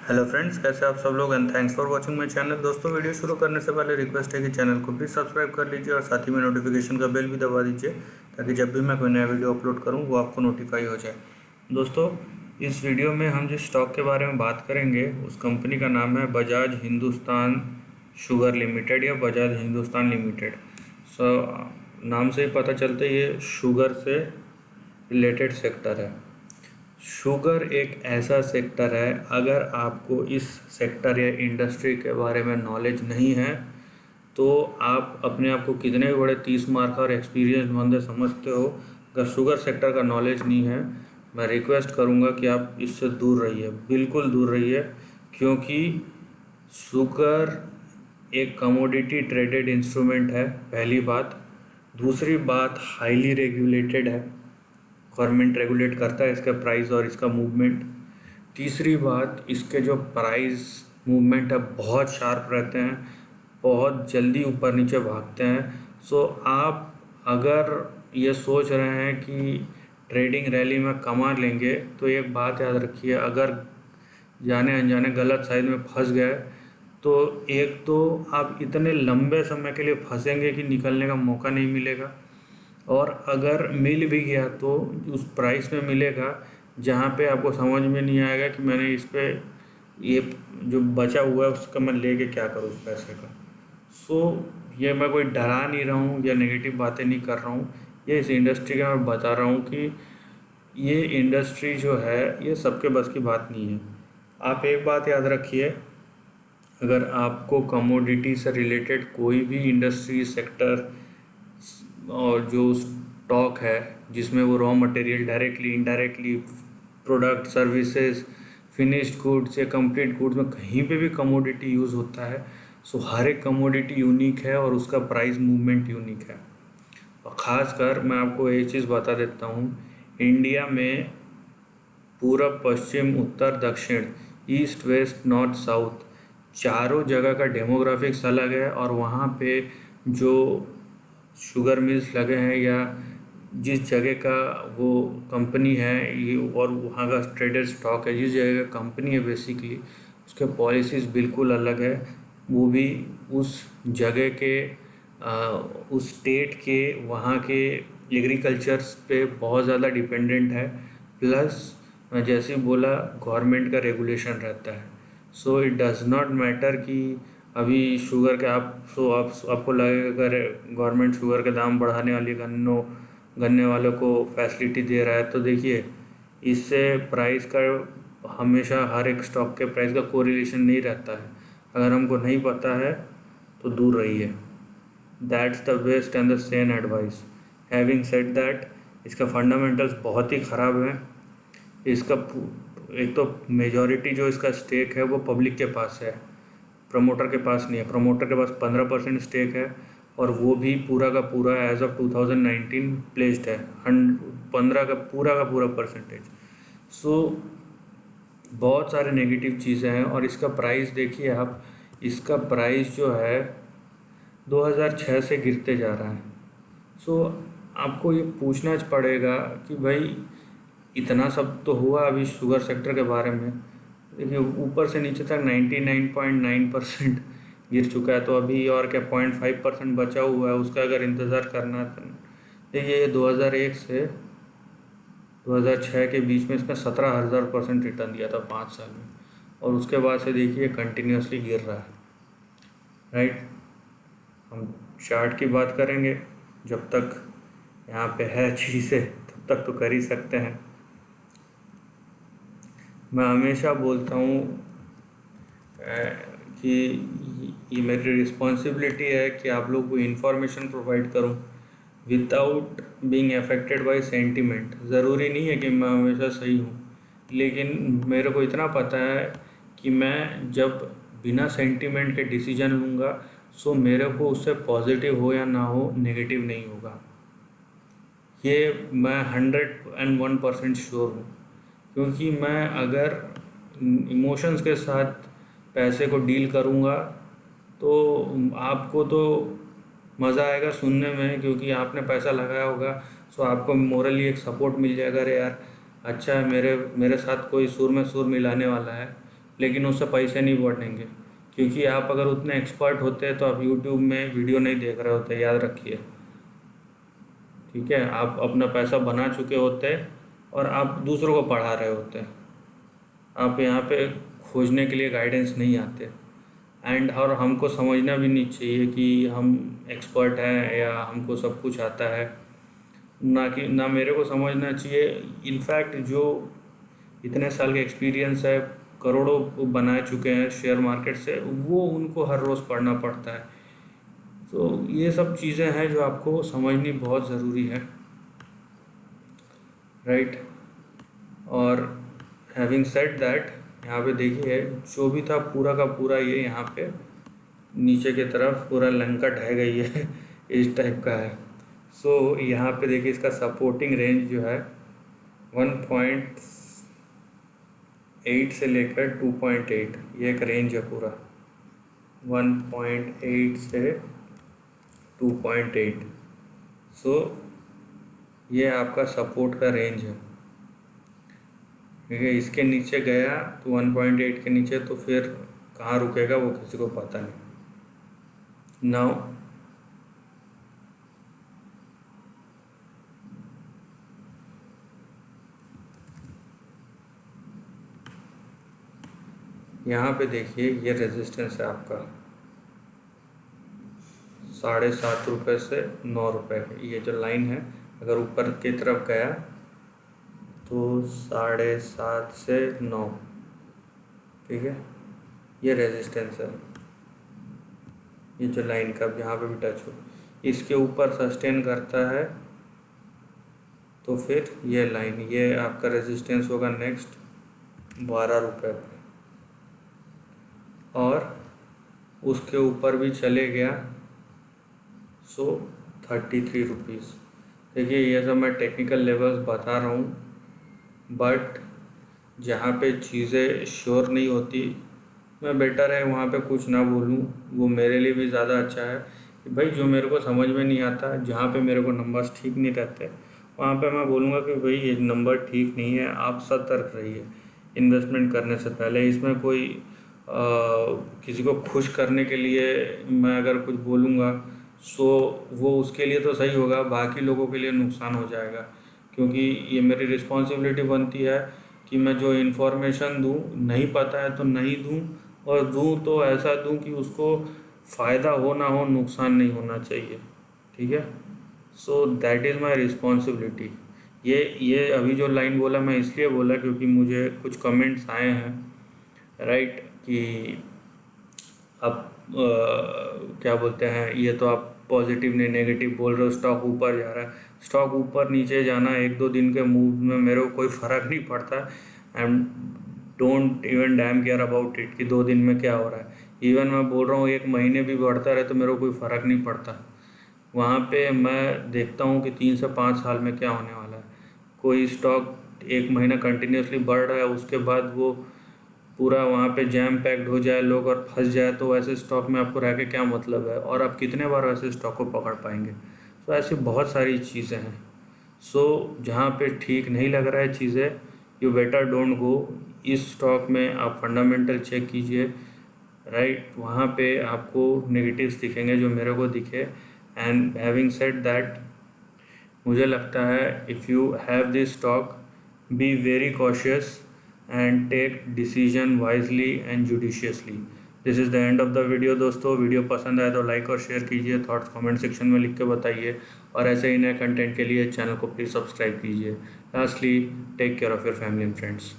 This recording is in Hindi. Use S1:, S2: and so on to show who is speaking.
S1: हेलो फ्रेंड्स, कैसे आप सब लोग and thanks for watching my channel. दोस्तों, वीडियो शुरू करने से पहले रिक्वेस्ट है कि चैनल को प्लीज़ सब्सक्राइब कर लीजिए और साथ ही में नोटिफिकेशन का बेल भी दबा दीजिए ताकि जब भी मैं कोई नया वीडियो अपलोड करूं वो आपको नोटिफाई हो जाए। दोस्तों, इस वीडियो में हम जिस स्टॉक के बारे में बात करेंगे उस कंपनी का नाम है बजाज हिंदुस्तान शुगर लिमिटेड या बजाज हिंदुस्तान लिमिटेड। नाम से ही पता चलता है ये शुगर से रिलेटेड सेक्टर है। शुगर एक ऐसा सेक्टर है, अगर आपको इस सेक्टर या इंडस्ट्री के बारे में नॉलेज नहीं है तो आप अपने आप को कितने भी बड़े 30 मार्क और एक्सपीरियंस बंदे समझते हो, अगर शुगर सेक्टर का नॉलेज नहीं है, मैं रिक्वेस्ट करूंगा कि आप इससे दूर रहिए, बिल्कुल दूर रहिए। क्योंकि शुगर एक कमोडिटी ट्रेडेड इंस्ट्रूमेंट है, पहली बात। दूसरी बात, हाईली रेगुलेटेड है, गवर्नमेंट रेगुलेट करता है इसका प्राइस और इसका मूवमेंट। तीसरी बात, इसके जो प्राइस मूवमेंट है बहुत शार्प रहते हैं, बहुत जल्दी ऊपर नीचे भागते हैं। सो आप अगर ये सोच रहे हैं कि ट्रेडिंग रैली में कमा लेंगे तो एक बात याद रखिए, अगर जाने अनजाने गलत साइड में फंस गए तो एक तो आप इतने लंबे समय के लिए फंसेंगे कि निकलने का मौका नहीं मिलेगा, और अगर मिल भी गया तो उस प्राइस में मिलेगा जहाँ पे आपको समझ में नहीं आएगा कि मैंने इस पे ये जो बचा हुआ है उसका मैं लेके क्या करूँ उस पैसे का। सो ये मैं कोई डरा नहीं रहा हूँ या नेगेटिव बातें नहीं कर रहा हूँ, ये इस इंडस्ट्री का मैं बता रहा हूँ कि ये इंडस्ट्री जो है ये सबके बस की बात नहीं है। आप एक बात याद रखिए, अगर आपको कमोडिटी से रिलेटेड कोई भी इंडस्ट्री सेक्टर और जो स्टॉक है जिसमें वो raw material directly indirectly product services finished goods या कंप्लीट गुड्स में कहीं पे भी कमोडिटी यूज़ होता है, सो हर एक कमोडिटी यूनिक है और उसका प्राइस मूवमेंट यूनिक है। और ख़ासकर मैं आपको एक चीज़ बता देता हूँ, इंडिया में पूरब पश्चिम उत्तर दक्षिण ईस्ट वेस्ट नॉर्थ साउथ चारों जगह का डेमोग्राफिक्स अलग है, और वहाँ पे जो शुगर मिल्स लगे हैं या जिस जगह का वो कंपनी है ये और वहाँ का ट्रेडेड स्टॉक है, जिस जगह का कंपनी है बेसिकली उसके पॉलिसीज़ बिल्कुल अलग है। वो भी उस जगह के उस स्टेट के वहाँ के एग्रीकल्चर्स पे बहुत ज़्यादा डिपेंडेंट है। प्लस मैं जैसे ही बोला, गवर्नमेंट का रेगुलेशन रहता है। So it does not matter कि अभी शुगर के आपको लगेगा अगर गवर्नमेंट शुगर के दाम बढ़ाने वाली गन्ने वालों को फैसिलिटी दे रहा है, तो देखिए इससे प्राइस का हमेशा हर एक स्टॉक के प्राइस का कोरिलेशन नहीं रहता है। अगर हमको नहीं पता है तो दूर रहिए। That's the best and the Sen advice. Having said that, इसका फंडामेंटल्स बहुत ही ख़राब है। इसका एक तो मेजॉरिटी जो इसका स्टेक है वो पब्लिक के पास है, प्रमोटर के पास नहीं है। प्रमोटर के पास 15% स्टेक है और वो भी पूरा का पूरा एज ऑफ 2019 प्लेस्ड है, 15 का पूरा परसेंटेज। सो बहुत सारे नेगेटिव चीज़ें हैं। और इसका प्राइस देखिए आप, इसका प्राइस जो है 2006 से गिरते जा रहा है। सो आपको ये पूछना पड़ेगा कि भाई इतना सब तो हुआ अभी शुगर सेक्टर के बारे में, देखिए ऊपर से नीचे तक 99.9% गिर चुका है, तो अभी और क्या 0.5% बचा हुआ है, उसका अगर इंतज़ार करना है तो देखिए 2001 से 2006 के बीच में इसने 17,000% रिटर्न दिया था 5 साल में, और उसके बाद से देखिए कंटिन्यूसली गिर रहा है। राइट, हम चार्ट की बात करेंगे, जब तक यहाँ पे है चीज़ें तब तक तो कर ही सकते हैं। मैं हमेशा बोलता हूँ कि ये मेरी रिस्पॉन्सिबिलिटी है कि आप लोग को इन्फॉर्मेशन प्रोवाइड करूँ without being affected by sentiment. ज़रूरी नहीं है कि मैं हमेशा सही हूँ, लेकिन मेरे को इतना पता है कि मैं जब बिना सेंटिमेंट के डिसीजन लूँगा सो मेरे को उससे पॉजिटिव हो या ना हो नेगेटिव नहीं होगा। ये मैं 101% श्योर हूँ, क्योंकि मैं अगर इमोशंस के साथ पैसे को डील करूँगा तो आपको तो मज़ा आएगा सुनने में, क्योंकि आपने पैसा लगाया होगा, सो आपको मोरली एक सपोर्ट मिल जाएगा, अरे यार अच्छा है मेरे साथ कोई सुर में सुर मिलाने वाला है। लेकिन उससे पैसे नहीं बढ़ेंगे, क्योंकि आप अगर उतने एक्सपर्ट होते तो आप यूट्यूब में वीडियो नहीं देख रहे होते, याद रखिए। ठीक है, आप अपना पैसा बना चुके होते और आप दूसरों को पढ़ा रहे होते। आप यहाँ पे खोजने के लिए गाइडेंस नहीं आते। और हमको समझना भी नहीं चाहिए कि हम एक्सपर्ट हैं या हमको सब कुछ आता है, ना मेरे को समझना चाहिए। इनफैक्ट जो इतने साल के एक्सपीरियंस है, करोड़ों बना चुके हैं शेयर मार्केट से, वो उनको हर रोज़ पढ़ना पड़ता है। तो ये सब चीज़ें हैं जो आपको समझनी बहुत ज़रूरी है, राइट। और हैविंग सेड दैट, यहाँ पे देखिए जो भी था पूरा का पूरा ये यहाँ पे नीचे की तरफ पूरा लंका ढह गई है इस टाइप का है। सो यहाँ पे देखिए इसका सपोर्टिंग रेंज जो है 1.8 से लेकर 2.8, ये एक रेंज है पूरा, 1.8 से 2.8। सो ये आपका सपोर्ट का रेंज है। ठीक है, इसके नीचे गया तो 1.8 के नीचे तो फिर कहाँ रुकेगा वो किसी को पता नहीं। नाउ यहाँ पे देखिए ये रेजिस्टेंस है आपका 7.5 से 9 रुपये, ये जो लाइन है अगर ऊपर की तरफ गया तो 7.5 से 9, ठीक है, ये रेजिस्टेंस है। ये जो लाइन का यहाँ पे भी टच हो, इसके ऊपर सस्टेन करता है तो फिर ये लाइन, ये आपका रेजिस्टेंस होगा नेक्स्ट 12 रुपये पे, और उसके ऊपर भी चले गया सो 33 रुपीज़। देखिए ये सब मैं टेक्निकल लेवल्स बता रहा हूँ, बट जहाँ पे चीज़ें श्योर नहीं होती मैं बेटर है वहाँ पे कुछ ना बोलूँ, वो मेरे लिए भी ज़्यादा अच्छा है कि भाई जो मेरे को समझ में नहीं आता, जहाँ पे मेरे को नंबर्स ठीक नहीं रहते वहाँ पे मैं बोलूँगा कि भाई ये नंबर ठीक नहीं है, आप सतर्क रहिए इन्वेस्टमेंट करने से पहले। इसमें कोई किसी को खुश करने के लिए मैं अगर कुछ बोलूँगा सो वो उसके लिए तो सही होगा, बाकी लोगों के लिए नुकसान हो जाएगा, क्योंकि ये मेरी रिस्पॉन्सिबिलिटी बनती है कि मैं जो इन्फॉर्मेशन दूँ, नहीं पता है तो नहीं दूँ, और दूँ तो ऐसा दूँ कि उसको फ़ायदा हो ना हो, नुकसान नहीं होना चाहिए। ठीक है, so that is my responsibility. ये अभी जो लाइन बोला मैं इसलिए बोला क्योंकि मुझे कुछ कमेंट्स आए हैं, राइट, कि आप क्या बोलते हैं, ये तो आप पॉजिटिव नहीं नेगेटिव बोल रहे हो, स्टॉक ऊपर जा रहा है। स्टॉक ऊपर नीचे जाना 1-2 दिन के मूव में मेरे को कोई फ़र्क नहीं पड़ता, and don't even dam care about it कि 2 दिन में क्या हो रहा है। इवन मैं बोल रहा हूँ 1 महीने भी बढ़ता रहे तो मेरे को कोई फ़र्क नहीं पड़ता। वहाँ पे मैं देखता हूँ कि 3 से 5 साल में क्या होने वाला है। कोई स्टॉक 1 महीना कंटिन्यूसली बढ़ रहा है, उसके बाद वो पूरा वहाँ पे जैम पैक्ड हो जाए लोग और फंस जाए, तो वैसे स्टॉक में आपको रह के क्या मतलब है, और आप कितने बार वैसे स्टॉक को पकड़ पाएंगे। तो ऐसी बहुत सारी चीज़ें हैं। सो जहाँ पे ठीक नहीं लग रहा है चीज़ें, यू बेटर डोंट गो। इस स्टॉक में आप फंडामेंटल चेक कीजिए, राइट, वहाँ पे आपको नेगेटिव्स दिखेंगे जो मेरे को दिखे। एंड हैविंग सेड दैट, मुझे लगता है if you have this stock, be very cautious and take decision wisely and judiciously. This is the end of the video दोस्तों। वीडियो पसंद आए तो लाइक और शेयर कीजिए, थॉट्स कमेंट सेक्शन में लिख के बताइए, और ऐसे ही नए कंटेंट के लिए चैनल को प्लीज़ सब्सक्राइब कीजिए। Lastly, take care of your family and friends.